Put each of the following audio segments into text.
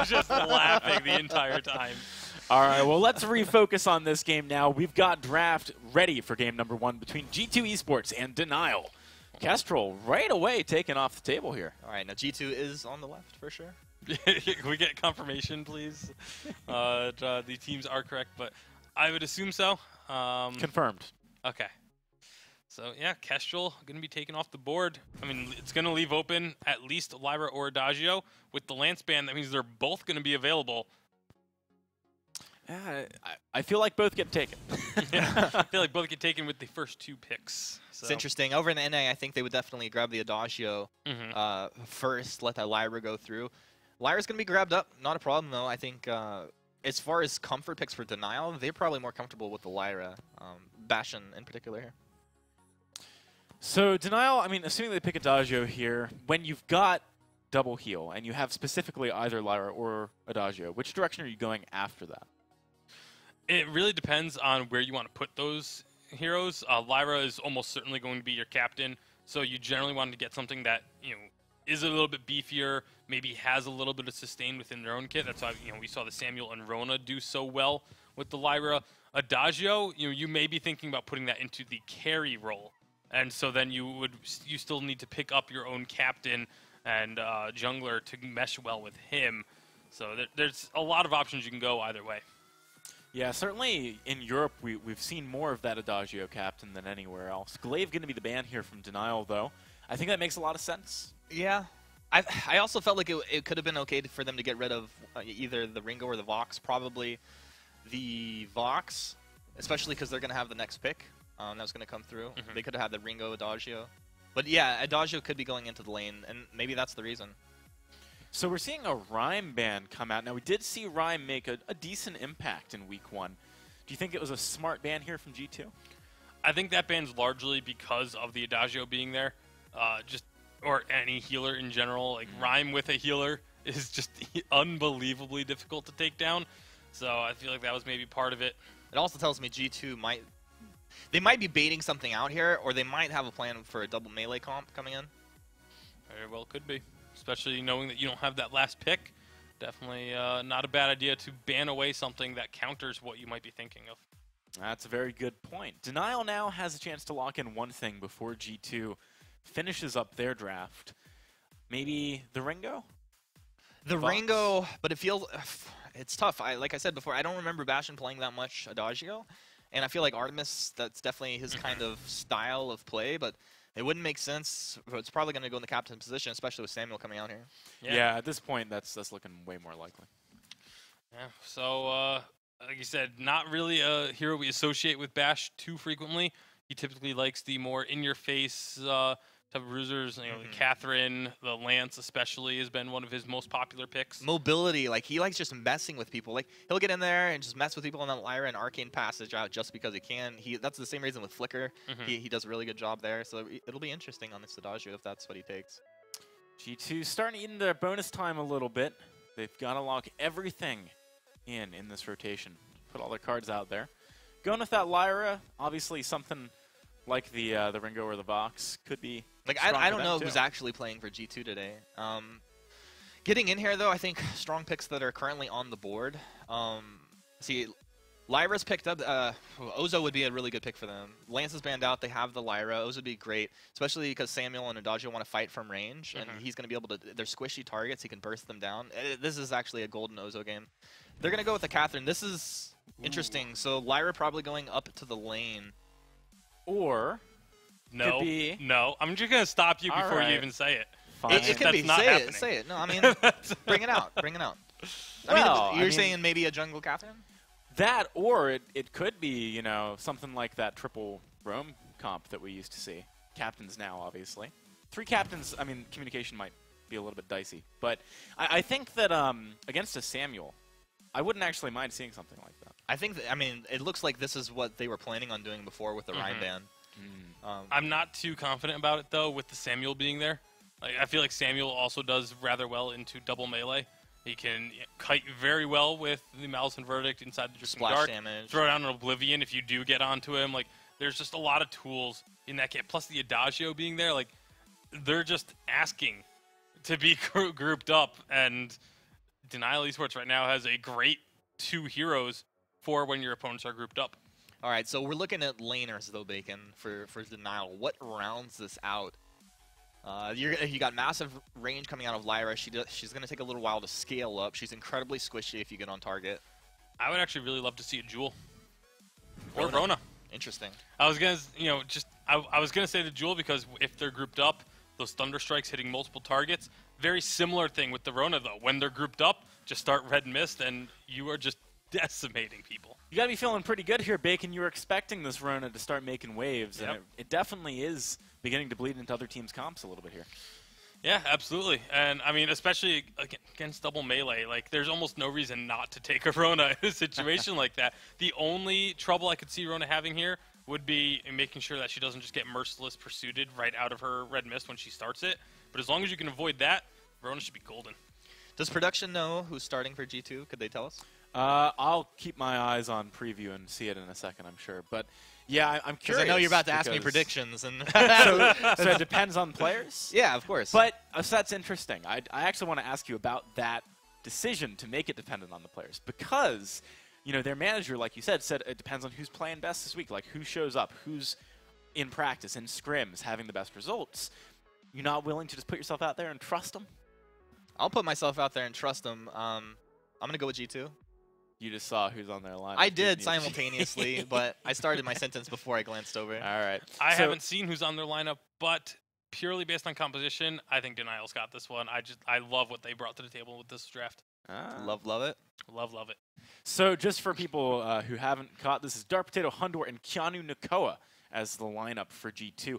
just laughing the entire time. All right, well, let's refocus on this game now. We've got draft ready for game number 1 between G2 Esports and Denial. Kestrel right away taken off the table here. All right, now G2 is on the left for sure. Can we get confirmation, please? The teams are correct, but I would assume so. Confirmed. Okay. So, yeah, Kestrel going to be taken off the board. I mean, it's going to leave open at least Lyra or Adagio. With the Lance ban, that means they're both going to be available. I feel like both get taken. Yeah, I feel like both get taken with the first 2 picks. So. It's interesting. Over in the NA, I think they would definitely grab the Adagio first, let that Lyra go through. Lyra's going to be grabbed up. Not a problem, though. I think as far as comfort picks for Denial, they're probably more comfortable with the Lyra, Bastion in particular here. So Denial, I mean, assuming they pick Adagio here, when you've got double heal and you have specifically either Lyra or Adagio, which direction are you going after that? It really depends on where you want to put those heroes. Lyra is almost certainly going to be your captain, so you generally want to get something that is a little bit beefier, maybe has a little bit of sustain within their own kit. That's why we saw the Samuel and Rona do so well with the Lyra. Adagio, you may be thinking about putting that into the carry role, and so then you still need to pick up your own captain and jungler to mesh well with him. So there's a lot of options you can go either way. Yeah, certainly in Europe we've seen more of that Adagio captain than anywhere else. Glaive going to be the ban here from Denial, though. I think that makes a lot of sense. Yeah. I also felt like it could have been okay for them to get rid of either the Ringo or the Vox. Probably the Vox, especially because they're going to have the next pick that's going to come through. They could have had the Ringo Adagio. But yeah, Adagio could be going into the lane, and maybe that's the reason. So we're seeing a Rhyme ban come out. Now, we did see Rhyme make a decent impact in Week 1. Do you think it was a smart ban here from G2? I think that ban's largely because of the Adagio being there. Or any healer in general. Like, Rhyme with a healer is just unbelievably difficult to take down. So I feel like that was maybe part of it. It also tells me G2 might be baiting something out here, or they might have a plan for a double melee comp coming in. Very well could be. Especially knowing that you don't have that last pick. Definitely not a bad idea to ban away something that counters what you might be thinking of. That's a very good point. Denial now has a chance to lock in one thing before G2 finishes up their draft. Maybe the Ringo? The Ringo, but it feels... It's tough. Like I said before, I don't remember Bastion playing that much Adagio. And I feel like Artemis, that's definitely his kind of style of play, but it wouldn't make sense. It's probably going to go in the captain position, especially with Samuel coming out here. Yeah, at this point, that's looking way more likely. Yeah, so like you said, not really a hero we associate with Bash too frequently. He typically likes the more in-your-face type of bruisers. Catherine, the Lance especially, has been one of his most popular picks. Mobility, like he likes just messing with people. Like he'll get in there and just mess with people on that Lyra and Arcane Passage out just because he can. That's the same reason with Flicker. He does a really good job there. So it'll be interesting on this Adagio if that's what he takes. G2 starting to eat into their bonus time a little bit. They've got to lock everything in this rotation. Put all their cards out there. Going with that Lyra, obviously something like the Ringo or the Vox could be. Like I don't know who's actually playing for G2 today. Getting in here though, I think strong picks that are currently on the board. See, Lyra's picked up. Ozo would be a really good pick for them. Lance is banned out. They have the Lyra. Ozo would be great, especially because Samuel and Adagio want to fight from range, and he's going to be able to. They're squishy targets. He can burst them down. This is actually a golden Ozo game. They're going to go with the Catherine. This is interesting. So Lyra probably going up to the lane. Or no, could be... no. I'm just gonna stop you before you even say it. It could be. Not say happening. it. Say it. No, I mean, bring it out. Bring it out. Well, I mean, you're saying maybe a jungle Catherine? That, or it could be, something like that triple Rome comp that we used to see. Captains now, obviously. 3 captains. I mean, communication might be a little bit dicey, but I think that against a Samuel, I wouldn't actually mind seeing something like that. I think, it looks like this is what they were planning on doing before with the Rhyme ban. I'm not too confident about it, though, with the Samuel being there. I feel like Samuel also does rather well into double melee. He can kite very well with the Malice and Verdict inside the Drifting Splash Dark. damage. Throw down an Oblivion if you do get onto him. There's just a lot of tools in that kit. Plus the Adagio being there, they're just asking to be grouped up, and Denial Esports right now has a great 2 heroes for when your opponents are grouped up. All right, so we're looking at laners, though, Bacon, for Denial. What rounds this out? You got massive range coming out of Lyra. She's going to take a little while to scale up. She's incredibly squishy if you get on target. I would actually really love to see a Jewel. Or Rona. Interesting. I was going to, I was going to say the Jewel because if they're grouped up, those Thunder Strikes hitting multiple targets. Very similar thing with the Rona, though. When they're grouped up, just start Red Mist, and you are just decimating people. You gotta be feeling pretty good here, Bacon. You were expecting this Rona to start making waves, and it definitely is beginning to bleed into other teams' comps a little bit here. Yeah, absolutely. And, I mean, especially against double melee, like, there's almost no reason not to take a Rona in a situation like that. The only trouble I could see Rona having here would be making sure that she doesn't just get merciless pursued right out of her Red Mist when she starts it. But as long as you can avoid that, Rona should be golden. Does production know who's starting for G2? Could they tell us? I'll keep my eyes on preview and see it in a second, I'm sure. But yeah, I'm curious. I know you're about to ask me predictions, and so it depends on players. Yeah, of course. But so that's interesting. I actually want to ask you about that decision to make it dependent on the players because their manager, like you said it depends on who's playing best this week, like who shows up, who's in practice, in scrims, having the best results. You're not willing to just put yourself out there and trust them? I'll put myself out there and trust them. I'm gonna go with G2. You just saw who's on their lineup. I did simultaneously, but I started my sentence before I glanced over. All right. I haven't seen who's on their lineup, but purely based on composition, I think Denial's got this one. I love what they brought to the table with this draft. Love it. Love it. So just for people who haven't caught, this is Dark Potato, Hundor, and Keanu Nakoa as the lineup for G2.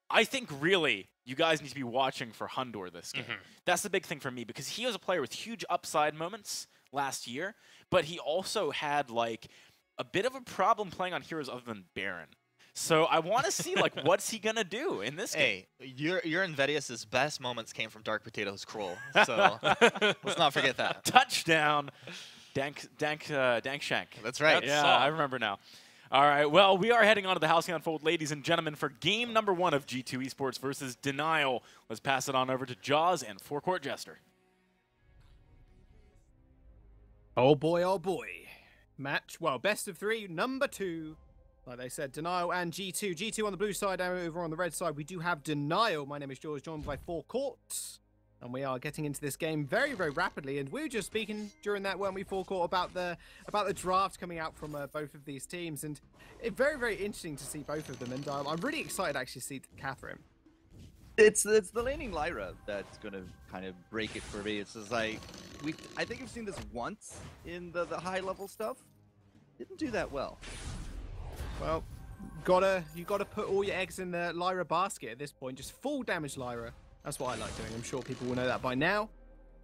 I think really you guys need to be watching for Hundor this game. That's the big thing for me because he was a player with huge upside moments last year, but he also had like a bit of a problem playing on heroes other than Baron. So I want to see like what's he gonna do in this game. Hey, your Invedius's best moments came from Dark Potato's Kroll, so let's not forget that. Touchdown, Dank Shank. That's right. Yeah, I remember now. All right, well, we are heading on to the House Unfold, ladies and gentlemen, for game number 1 of G2 Esports versus Denial. Let's pass it on over to Jaws and Forecourt Jester. Oh boy, oh boy. Match, well, best of 3, number 2. Like they said, Denial and G2. G2 on the blue side, and over on the red side, we do have Denial. My name is George, joined by Forecourt. And we are getting into this game very, very rapidly. And we were just speaking during that, weren't we, Forecourt, about the draft coming out from both of these teams. And it's very, very interesting to see both of them. And I'm really excited to actually see Catherine. It's the laning Lyra that's going to kind of break it for me. It's just like, I think we've seen this once in the high-level stuff. Didn't do that well. Well, you gotta put all your eggs in the Lyra basket at this point. Just full damage Lyra. That's what I like doing. I'm sure people will know that by now.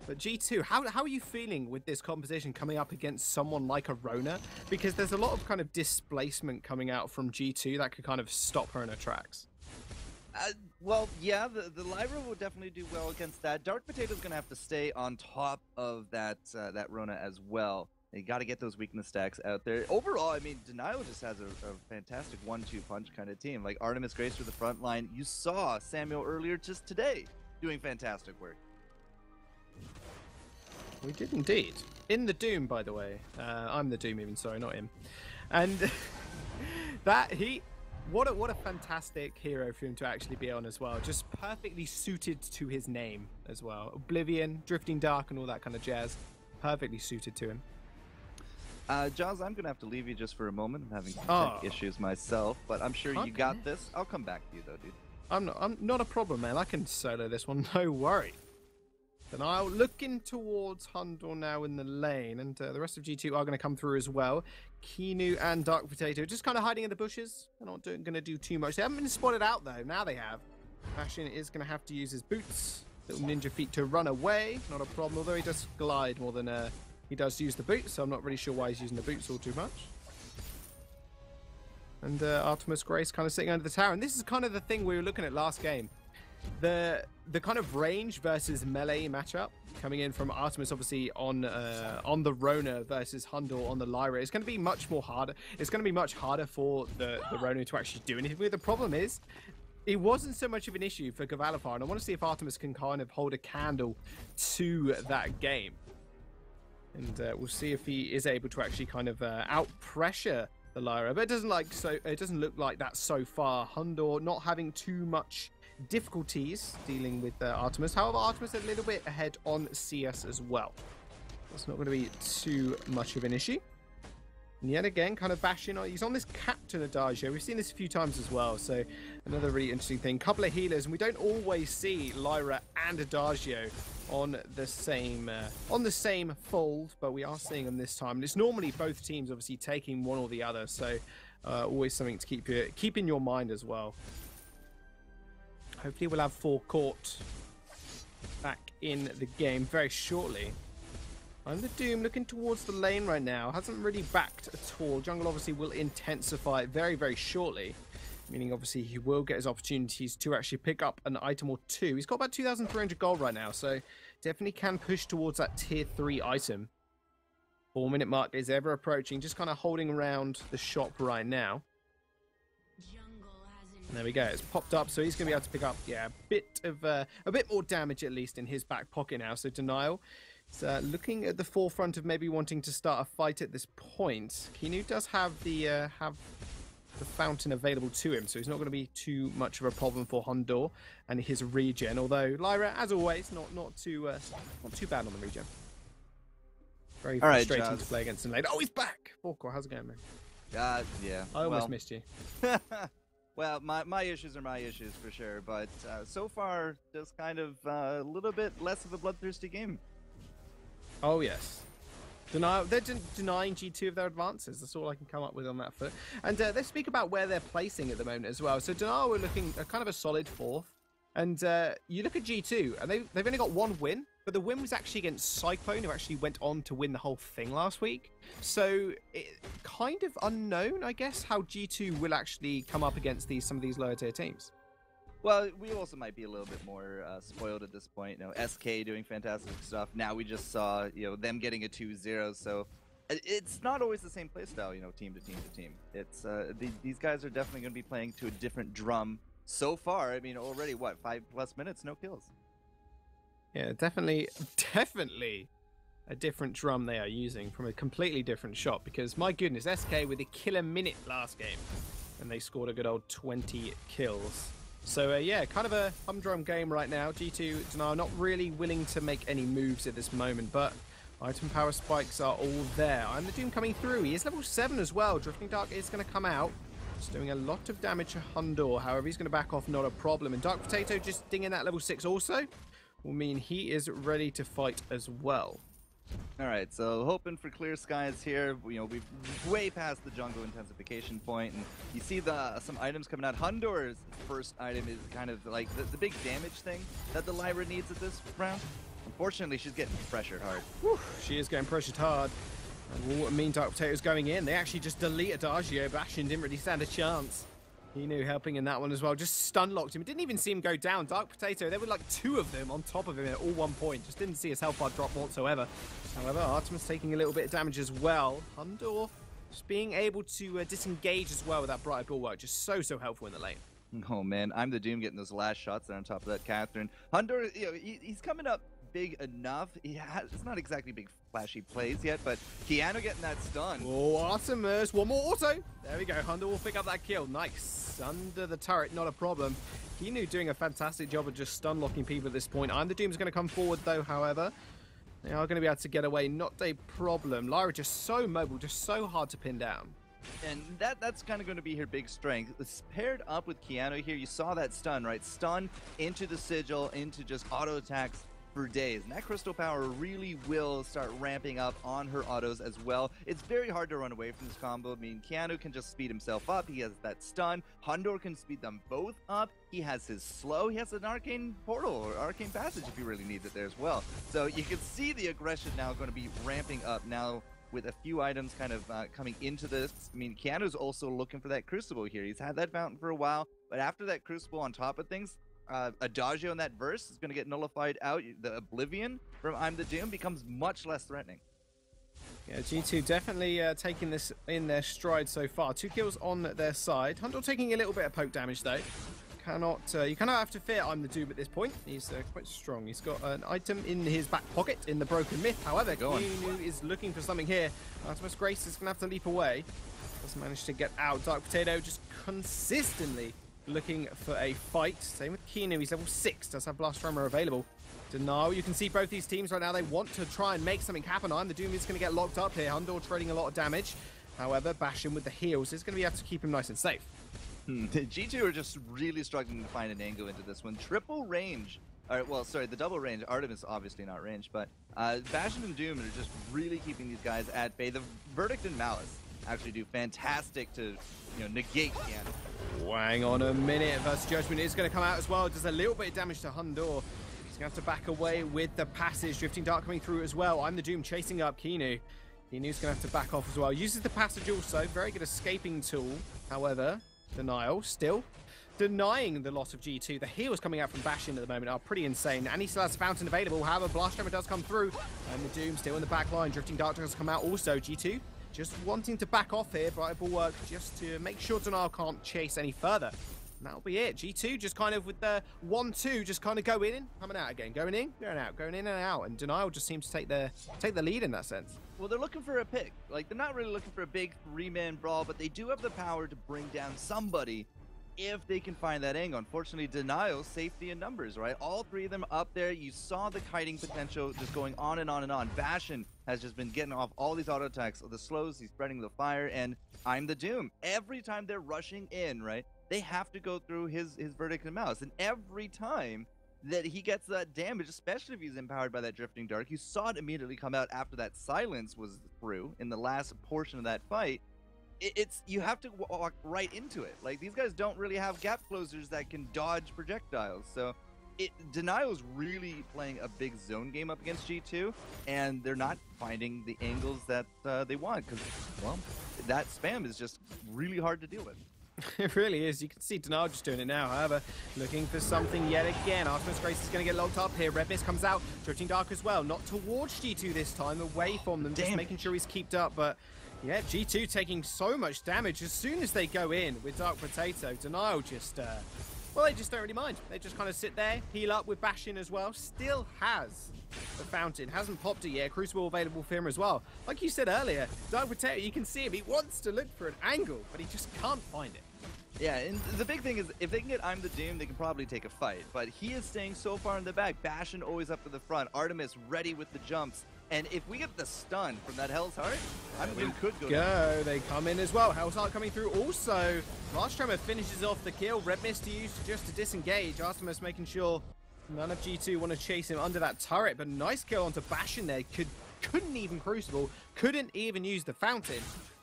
But G2, how are you feeling with this composition coming up against someone like a Rona? Because there's a lot of kind of displacement coming out from G2 that could kind of stop her in her tracks. Well, yeah, the Lyra will definitely do well against that. Dark Potato's going to have to stay on top of that Rona as well. You got to get those weakness stacks out there. Overall, I mean, Denial just has a fantastic 1-2 punch kind of team. Like Artemis Grace for the front line. You saw Samuel earlier just today doing fantastic work. We did indeed. In the Doom, by the way. I'm the Doom even, sorry, not him. And what a fantastic hero for him to actually be on as well. Just perfectly suited to his name as well. Oblivion, Drifting Dark and all that kind of jazz. Perfectly suited to him. Jaws, I'm going to have to leave you just for a moment. I'm having tech issues myself, but I'm sure you got this. I'll come back to you, though, dude. I'm not a problem, man. I can solo this one, no worry. Denial looking towards Hundor now in the lane, and the rest of G2 are going to come through as well. Keanu and Dark Potato just kind of hiding in the bushes. They're not going to do too much. They haven't been spotted out, though. Now they have. Bastion is going to have to use his boots, little ninja feet to run away. Not a problem, although he does glide more than he does use the boots, so I'm not really sure why he's using the boots all too much. And Artemis Grace kind of sitting under the tower. And this is kind of the thing we were looking at last game. The kind of range versus melee matchup coming in from Artemis, obviously on the Rona versus Hundor on the Lyra. It's going to be much more harder. It's going to be much harder for the Rona to actually do anything with. The problem is, it wasn't so much of an issue for Gavalifar, and I want to see if Artemis can kind of hold a candle to that game. And we'll see if he is able to actually kind of out-pressure the Lyra. But it doesn't look like that so far. Hundor not having too much difficulties dealing with Artemis. However, Artemis a little bit ahead on CS as well. That's not going to be too much of an issue. And yet again, kind of bashing on. He's on this Captain Adagio. We've seen this a few times as well. So another really interesting thing. Couple of healers, and we don't always see Lyra and Adagio on the same fold, but we are seeing them this time. And it's normally both teams obviously taking one or the other. So always something to keep in your mind as well. Hopefully we'll have Forecourt back in the game very shortly. I'm the Doom looking towards the lane right now. Hasn't really backed at all. Jungle obviously will intensify very, very shortly. Meaning obviously he will get his opportunities to actually pick up an item or two. He's got about 2,300 gold right now. So definitely can push towards that tier 3 item. 4-minute mark is ever approaching. Just kind of holding around the shop right now. And there we go. It's popped up. So he's going to be able to pick up, yeah, a bit more damage at least in his back pocket now. So Denial. So looking at the forefront of maybe wanting to start a fight at this point. Kinu does have the fountain available to him, so he's not going to be too much of a problem for Hundor and his regen. Although Lyra, as always, not too bad on the regen. Very frustrating to play against in lane. Oh, he's back! Forecourt, how's it going, man? Yeah. I almost missed you. Well, my issues are my issues for sure, but so far, just kind of a little bit less of a bloodthirsty game. Oh, yes. They're denying G2 of their advances. That's all I can come up with on that foot. And let's speak about where they're placing at the moment as well. So Denial were looking kind of a solid 4th. And you look at G2, and they've only got one win. But the win was actually against Cyclone, who actually went on to win the whole thing last week. So kind of unknown, I guess, how G2 will actually come up against some of these lower tier teams. Well, we also might be a little bit more spoiled at this point. You know, SK doing fantastic stuff. Now we just saw, them getting a 2-0. So it's not always the same playstyle, team to team to team. It's these guys are definitely going to be playing to a different drum so far. I mean, already, 5+ minutes, no kills. Yeah, definitely a different drum they are using from a completely different shot. Because, my goodness, SK with a killer minute last game. And they scored a good old 20 kills. So, yeah, kind of a humdrum game right now. G2 Denial not really willing to make any moves at this moment, but item power spikes are all there. I'm the Doom coming through. He is level 7 as well. Drifting Dark is going to come out. Just doing a lot of damage to Hundor. However, he's going to back off, not a problem. And Dark Potato just dinging that level 6 also will mean he is ready to fight as well. All right, so hoping for clear skies here. We've way past the jungle intensification point, and you see some items coming out. Hundor's first item is kind of like the big damage thing that the Lyra needs at this round. Unfortunately, she's getting pressured hard. Whew, she is getting pressured hard. And what mean Dark Potato's going in. They actually just delete Adagio. Bastion didn't really stand a chance. He knew helping in that one as well. Just stun locked him. It didn't even see him go down. Dark Potato, there were like 2 of them on top of him at all one point. Just didn't see his health bar drop whatsoever. However, Artemis taking a little bit of damage as well. Hundor just being able to disengage as well with that bright bulwark. Just so helpful in the lane. Oh man, I'm the Doom getting those last shots there on top of that Catherine. Hundor, he's coming up big enough. It's not exactly big flashy plays yet, but Keanu getting that stun. Oh, Artemis, one more auto. There we go. Hundor will pick up that kill. Nice. Under the turret, not a problem. Keanu doing a fantastic job of just stun locking people at this point. I'm the Doom's going to come forward though, however. They are going to be able to get away, not a problem. Lyra just so mobile, just so hard to pin down. And that's kind of going to be her big strength. It's paired up with Keanu here. You saw that stun, right? Stun into the sigil, into just auto attacks for days. And that crystal power really will start ramping up on her autos as well. It's very hard to run away from this combo. I mean, Keanu can just speed himself up. He has that stun. Hundor can speed them both up. He has his slow. He has an arcane portal or arcane passage if he really needs it there as well. So you can see the aggression now going to be ramping up now with a few items kind of coming into this. I mean, Keanu's also looking for that crucible here. He's had that fountain for a while, but after that crucible on top of things, Adagio in that verse is going to get nullified out. The Oblivion from I'm the Doom becomes much less threatening. Yeah, G2 definitely taking this in their stride so far. 2 kills on their side. Hundor taking a little bit of poke damage though. cannot have to fear I'm the Doom at this point. He's quite strong. He's got an item in his back pocket in the Broken Myth. However, Keanu is looking for something here. Artemis Grace is going to have to leap away. Doesn't manage to get out. Dark Potato just consistently looking for a fight. Same with Keanu. He's level 6. Does have Blast Rammer available. Denial. You can see both these teams right now. They want to try and make something happen. I'm the Doom is going to get locked up here. Hundor trading a lot of damage. However, Bastion with the heals is going to be able to keep him nice and safe. G2 are just really struggling to find an angle into this one. Triple range. All right, well, sorry, the double range. Artemis obviously not range, but Bastion and Doom are just really keeping these guys at bay. The Verdict and Malice actually do fantastic to, negate Keanu. Hang on a minute. Versus Judgment is going to come out as well. Does a little bit of damage to Hundor. He's going to have to back away with the passage. Drifting Dark coming through as well. I'm the Doom chasing up Keanu. Keanu's going to have to back off as well. Uses the passage also. Very good escaping tool. However, Denial still denying the loss of G2. The heals coming out from Bastion at the moment are pretty insane. And he still has Fountain available. However, Blast Hammer does come through. And the Doom still in the back line. Drifting Dark does come out also. G2 just wanting to back off here. Bright Bulwark just to make sure Denial can't chase any further. And that'll be it. G2 just kind of with the 1-2 just kind of go in, coming out again. Going in, going out, going in and out. And Denial just seems to take the lead in that sense. Well, they're looking for a pick. Like, they're not really looking for a big 3-man brawl, but they do have the power to bring down somebody if they can find that angle. Unfortunately, Denial, safety in numbers, right? All three of them up there. You saw the kiting potential just going on and on and on. Bastion has just been getting off all these auto attacks. The slows, he's spreading the fire, and I'm the Doom. Every time they're rushing in, right, they have to go through his Verdict and Malice. And every time that he gets that damage, especially if he's empowered by that Drifting Dark, you saw it immediately come out after that silence was through in the last portion of that fight. It's you have to walk right into it. Like, these guys don't really have gap closers that can dodge projectiles. So Denial's really playing a big zone game up against G2, and they're not finding the angles that they want because, well, that spam is just really hard to deal with. It really is. You can see Denial just doing it now. However, looking for something yet again. Artemis Grace is going to get locked up here. Red Mist comes out. Drifting Dark as well. Not towards G2 this time. Away from them. Just making sure he's kept up. But yeah, G2 taking so much damage as soon as they go in with Dark Potato. Denial just, well, they just don't really mind. They just kind of sit there, heal up with Bastion as well. Still has the Fountain. Hasn't popped it yet. Crucible available for him as well. Like you said earlier, Dark Potato, you can see him. He wants to look for an angle, but he just can't find it. Yeah, and the big thing is, if they can get I'm the Doom, they can probably take a fight. But he is staying so far in the back. Bastion always up to the front. Artemis ready with the jumps. And if we get the stun from that Hell's Heart, I'm the Doom could go down. They come in as well. Hell's Heart coming through also. Blast Tremor finishes off the kill. Red Mist to use just to disengage. Artemis making sure none of G2 want to chase him under that turret. But nice kill onto Bastion there. Couldn't even Crucible. Couldn't even use the Fountain.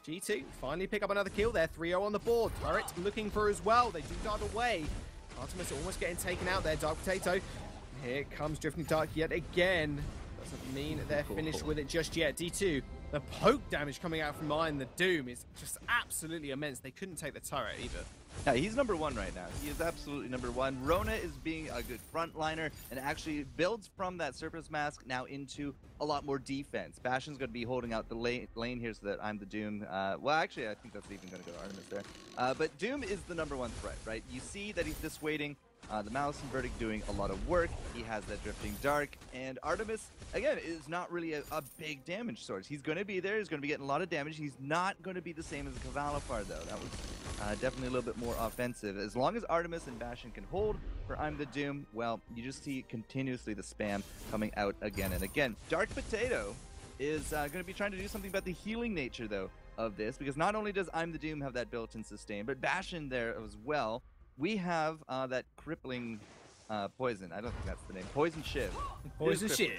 G2 finally pick up another kill there. 3-0 on the board. Turret looking for as well. They do dart away. Artemis almost getting taken out there. Dark Potato. Here comes Drifting Dark yet again. Doesn't mean they're finished with it just yet. D2, the poke damage coming out from behind the Doom is just absolutely immense. They couldn't take the turret either. Yeah, he's number one right now. He is absolutely number one. Rona is being a good frontliner and actually builds from that Surface Mask now into a lot more defense. Bastion's going to be holding out the lane here so that I'm the Doom. Well, actually, I think that's even going to go to Artemis there. But Doom is the number one threat, right? You see that he's dissuading. The Malice and Verdict doing a lot of work. He has that Drifting Dark. And Artemis, again, is not really a big damage source. He's going to be there. He's going to be getting a lot of damage. He's not going to be the same as Cavalifar, though. That was definitely a little bit more offensive. As long as Artemis and Bastion can hold for I'm the Doom, well, you just see continuously the spam coming out again and again. Dark Potato is going to be trying to do something about the healing nature, though, of this. Because not only does I'm the Doom have that built-in sustain, but Bastion there as well. We have that crippling poison. I don't think that's the name. Poison Shiv. Poison Shiv.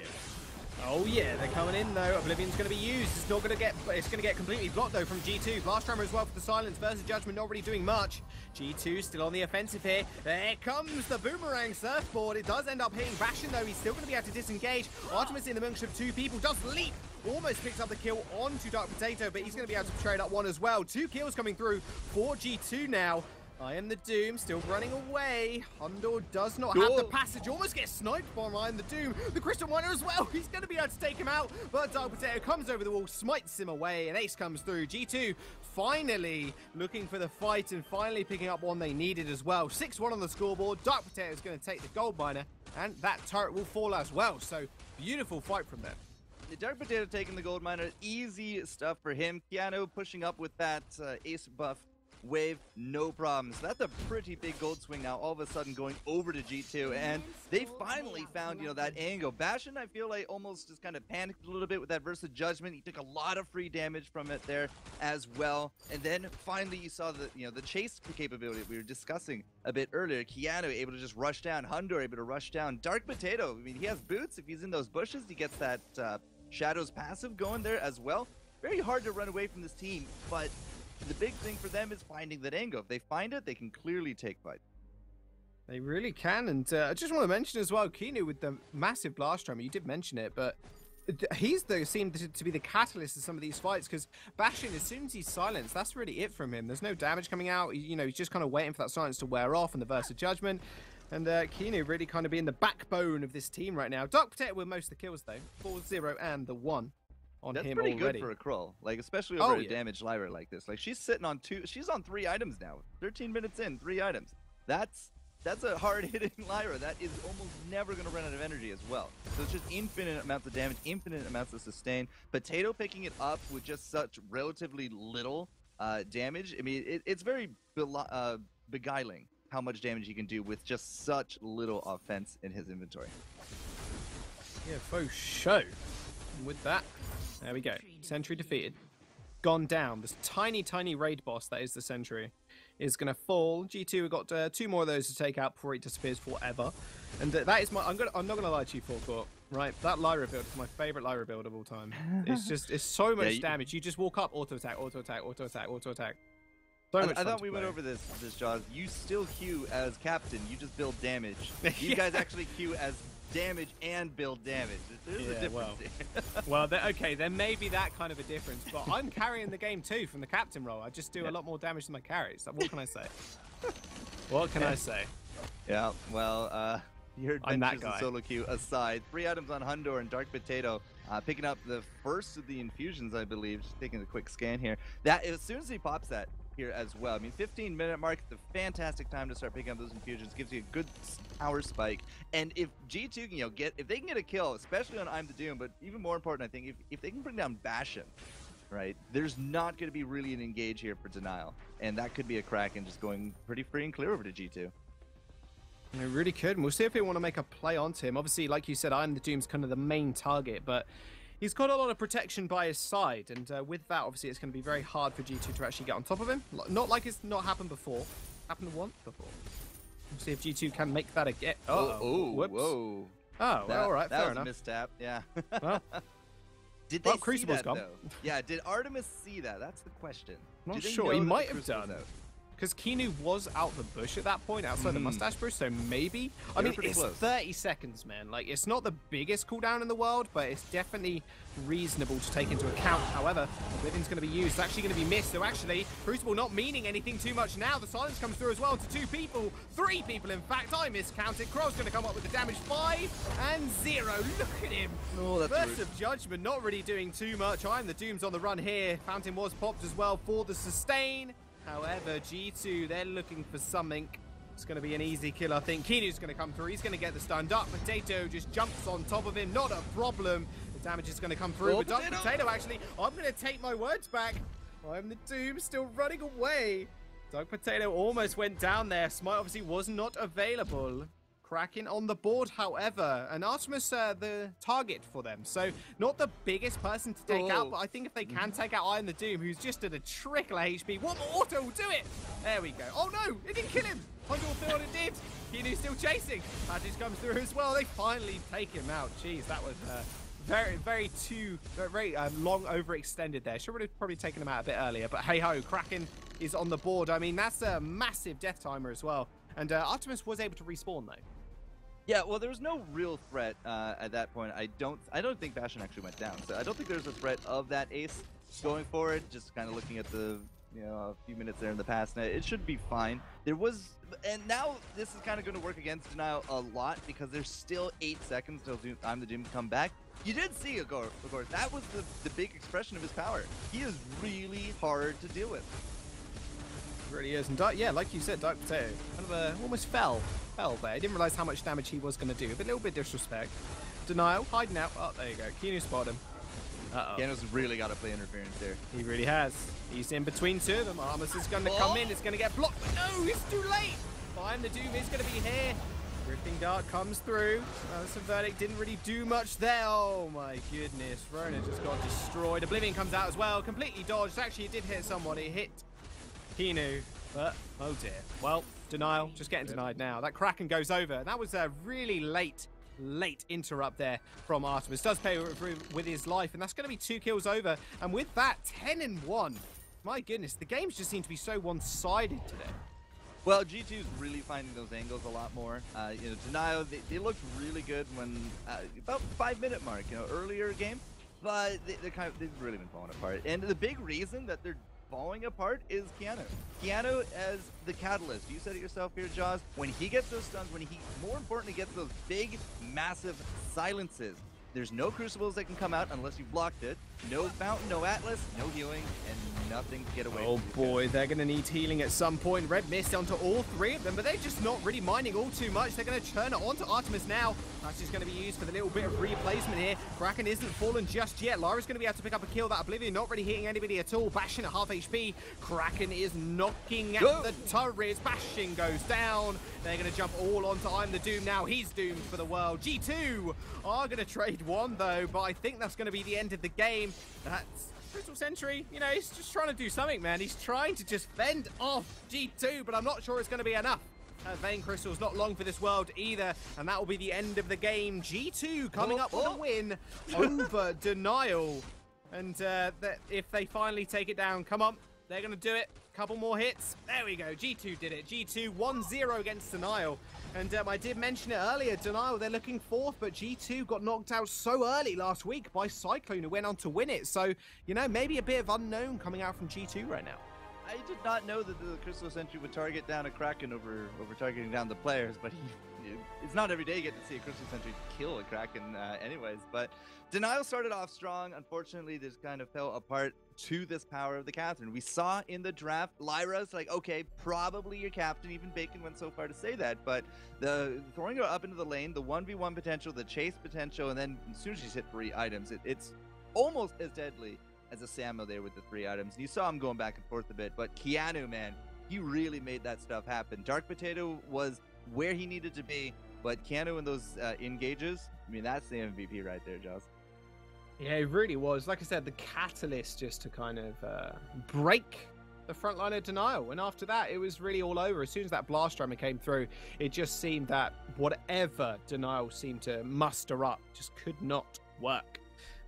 Oh yeah, they're coming in though. Oblivion's going to be used. It's not going to get. It's going to get completely blocked though from G2. Blast Rammer as well for the silence versus Judgment. Not really doing much. G2 still on the offensive here. There comes the boomerang surfboard. It does end up hitting Bastion though. He's still going to be able to disengage. Artemis in the amongst of two people does leap. Almost picks up the kill onto Dark Potato, but he's going to be able to trade up one as well. 2 kills coming through for G2 now. I am the Doom, still running away. Hundo does not have the passage. Almost gets sniped by I am the Doom. The Crystal Miner as well. He's going to be able to take him out. But Dark Potato comes over the wall, smites him away, and Ace comes through. G2 finally looking for the fight and finally picking up one they needed as well. 6-1 on the scoreboard. Dark Potato is going to take the Gold Miner, and that turret will fall as well. So beautiful fight from them. The Dark Potato taking the Gold Miner, easy stuff for him. Keanu pushing up with that Ace buff wave, no problem. So that's a pretty big gold swing now, all of a sudden going over to G2, and they finally found, you know, that angle. Bastion, I feel like, almost just kind of panicked a little bit with that Versa Judgment. He took a lot of free damage from it there as well. And then finally you saw the, you know, the chase capability we were discussing a bit earlier. Keanu able to just rush down, Hundo able to rush down. Dark Potato, I mean, he has boots. If he's in those bushes, he gets that Shadows passive going there as well. Very hard to run away from this team, but the big thing for them is finding that angle. If they find it, they can clearly take fight. They really can, and I just want to mention as well, Keanu with the massive blast drum. You did mention it, but seemed to be the catalyst of some of these fights, because Bastion, as soon as he's silenced, that's really it from him. There's no damage coming out. You know, he's just kind of waiting for that silence to wear off and the Versa Judgment. And Keanu really kind of being the backbone of this team right now. Dark Potato with most of the kills, though. 4-0 and the 1 on That's him pretty already. good for a Krull, like especially over a damaged Lyra like this. Like she's sitting on she's on 3 items now. 13 minutes in, 3 items. That's a hard-hitting Lyra. That is almost never going to run out of energy as well. So it's just infinite amounts of damage, infinite amounts of sustain. Potato picking it up with just such relatively little damage. I mean, it's very beguiling how much damage he can do with just such little offense in his inventory. Yeah, faux show. And with that, there we go. Sentry defeated. Gone down. This tiny, tiny raid boss that is the Sentry is going to fall. G2 have got 2 more of those to take out before it disappears forever. And that is my... I'm not going to lie to you, Forecourt. Right, that Lyra build is my favorite Lyra build of all time. It's so much damage. You just walk up, auto attack, auto attack, auto attack, auto attack. I thought we went over this, Jaws. You still queue as captain. You just build damage. You guys actually queue as damage and build damage. There's a difference. Well, okay, there may be that kind of a difference, but I'm carrying the game too from the captain role. I just do a lot more damage than my carries. What can I say? What can I say? Yeah, well, your adventures in solo queue aside, 3 items on Hundo and Dark Potato, picking up the first of the infusions, I believe. Just taking a quick scan here. That as soon as he pops that here as well. I mean, 15-minute mark, it's a fantastic time to start picking up those infusions. Gives you a good power spike. And if G2 can, if they can get a kill, especially on I'm the Doom, but even more important, I think, if they can bring down Bastion, right, there's not going to be really an engage here for Denial. And that could be a crack and just going pretty free and clear over to G2. They really could. And we'll see if they want to make a play onto him. Obviously, like you said, I'm the Doom's kind of the main target, but he's got a lot of protection by his side, and with that, obviously, it's going to be very hard for G2 to actually get on top of him. Not like it's not happened before. Happened once before. We'll see if G2 can make that again. Whoops. Whoa. Oh, well, all right, fair That enough. was a misstep, yeah. Well, did they see Crucible's that, gone. though? Yeah, did Artemis see that? That's the question. Not Did they sure. know He that might the have Crucible's done. out? Because Keanu was out the bush at that point, outside the mustache bush, so maybe. I mean, pretty it's close. 30 seconds, man. Like, it's not the biggest cooldown in the world, but it's definitely reasonable to take into account. However, Oblivion's going to be used. It's actually going to be missed. So actually, Crucible not meaning anything too much now. The silence comes through as well to 2 people. 3 people, in fact. I miscounted. Crow's going to come up with the damage. 5 and 0. Look at him. Oh, that's Burst rude. of Judgment not really doing too much. I'm the Doom's on the run here. Fountain was popped as well for the sustain. However, G2, they're looking for something. It's going to be an easy kill, I think. Kinu's going to come through. He's going to get the stun. Dark Potato just jumps on top of him. Not a problem. The damage is going to come through. But Dark Potato, actually, I'm going to take my words back. I'm the Doom, still running away. Dark Potato almost went down there. Smite obviously was not available. Kraken on the board, however, and Artemis the target for them. So not the biggest person to take out, but I think if they can take out Iron the Doom, who's just at a trickle of HP, one more auto will do it. There we go. Oh no, it didn't kill him. Hunter will feel what it did. Kinu's still chasing. Patrick comes through as well. They finally take him out. Jeez, that was very long overextended there. Should have probably taken him out a bit earlier, but hey ho, Kraken is on the board. I mean, that's a massive death timer as well. And Artemis was able to respawn though. Yeah, well, there was no real threat at that point. I don't think Bastion actually went down. So I don't think there's a threat of that ace going forward. Just kind of looking at the a few minutes there in the past. It should be fine. There was, and now this is kind of going to work against Denial a lot because there's still 8 seconds till I'm the Doom to come back. You did see of course, that was the big expression of his power. He is really hard to deal with. It really is. And yeah, like you said, Dark Potato kind of almost fell there. I didn't realize how much damage he was going to do, but a little bit disrespect. Denial hiding out. Oh, there you go. Keanu spotted him. Uh-oh. Keanu's really got to play interference there. He really has. He's in between two of them. Armus is going to come in. It's going to get blocked. But no, it's too late. Find the Doom is going to be here. Drifting Dart comes through. So Verdict didn't really do much there. Oh my goodness. Rona just got destroyed. Oblivion comes out as well. Completely dodged. Actually, it did hit someone. It hit Keanu. But, oh dear. Well, Denial just getting denied now. That Kraken goes over. That was a really late interrupt there from Artemis. Does pay with his life, and that's going to be 2 kills over. And with that, 10-1. My goodness, the games just seem to be so one-sided today. Well, G2's really finding those angles a lot more. Denial, they looked really good when about 5-minute mark, earlier game, but they've really been falling apart. And the big reason that they're falling apart is Keanu. Keanu as the catalyst. You said it yourself here, Jaws. When he gets those stuns, when he, more importantly, gets those big, massive silences, there's no crucibles that can come out unless you blocked it. No fountain, no Atlas, no healing, and nothing to get away from. Oh boy, they're going to need healing at some point. Red Mist onto all 3 of them, but they're just not really mining all too much. They're going to turn it onto Artemis now. That's just going to be used for the little bit of replacement here. Kraken isn't fallen just yet. Lyra's going to be able to pick up a kill. That Oblivion not really hitting anybody at all. Bashing at half HP. Kraken is knocking at the turrets. Bashing goes down. They're going to jump all onto I'm the Doom now. He's doomed for the world. G2 are going to trade 1 though, but I think that's going to be the end of the game. That's Crystal Sentry, he's just trying to do something, man. He's trying to just fend off G2, but I'm not sure it's going to be enough. Vayne Crystal's not long for this world either, and that will be the end of the game. G2 coming up with a win over Denial. And if they finally take it down, come on, they're going to do it. Couple more hits. There we go. G2 did it. G2 1-0 against Denial. And I did mention it earlier, Denial, they're looking 4th, but G2 got knocked out so early last week by Cyclone, who went on to win it. So, maybe a bit of unknown coming out from G2 right now. I did not know that the Crystal Sentry would target down a Kraken over targeting down the players, but it's not every day you get to see a Crystal Sentry kill a Kraken anyways. But Denial started off strong. Unfortunately, this kind of fell apart to this power of the Catherine. We saw in the draft, Lyra's like, okay, probably your captain. Even Bacon went so far to say that. But the throwing her up into the lane, the 1v1 potential, the chase potential, and then as soon as she's hit 3 items, it's almost as deadly as a Samo there with the 3 items. And you saw him going back and forth a bit. But Keanu, man, he really made that stuff happen. Dark Potato was where he needed to be, but Keanu in those engages, I mean, that's the MVP right there, Joss. Yeah, it really was. Like I said, the catalyst just to kind of break the front line of Denial. And after that, it was really all over. As soon as that blast drummer came through, it just seemed that whatever Denial seemed to muster up just could not work.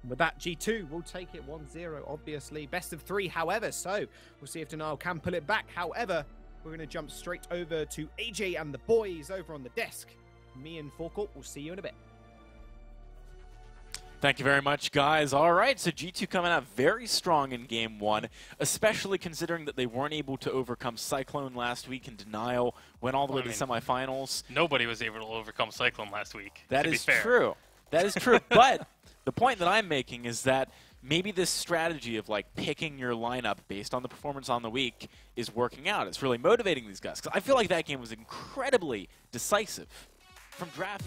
And with that, G2 will take it 1-0, obviously. Best of 3, however, so we'll see if Denial can pull it back. However, we're going to jump straight over to AJ and the boys over on the desk. Me and Forecourt will see you in a bit. Thank you very much, guys. All right, so G2 coming out very strong in Game 1, especially considering that they weren't able to overcome Cyclone last week, and Denial went all the way to the semifinals. Nobody was able to overcome Cyclone last week. That is true. That is true. But the point that I'm making is that maybe this strategy of picking your lineup based on the performance on the week is working out. It's really motivating these guys. Because I feel like that game was incredibly decisive from draft.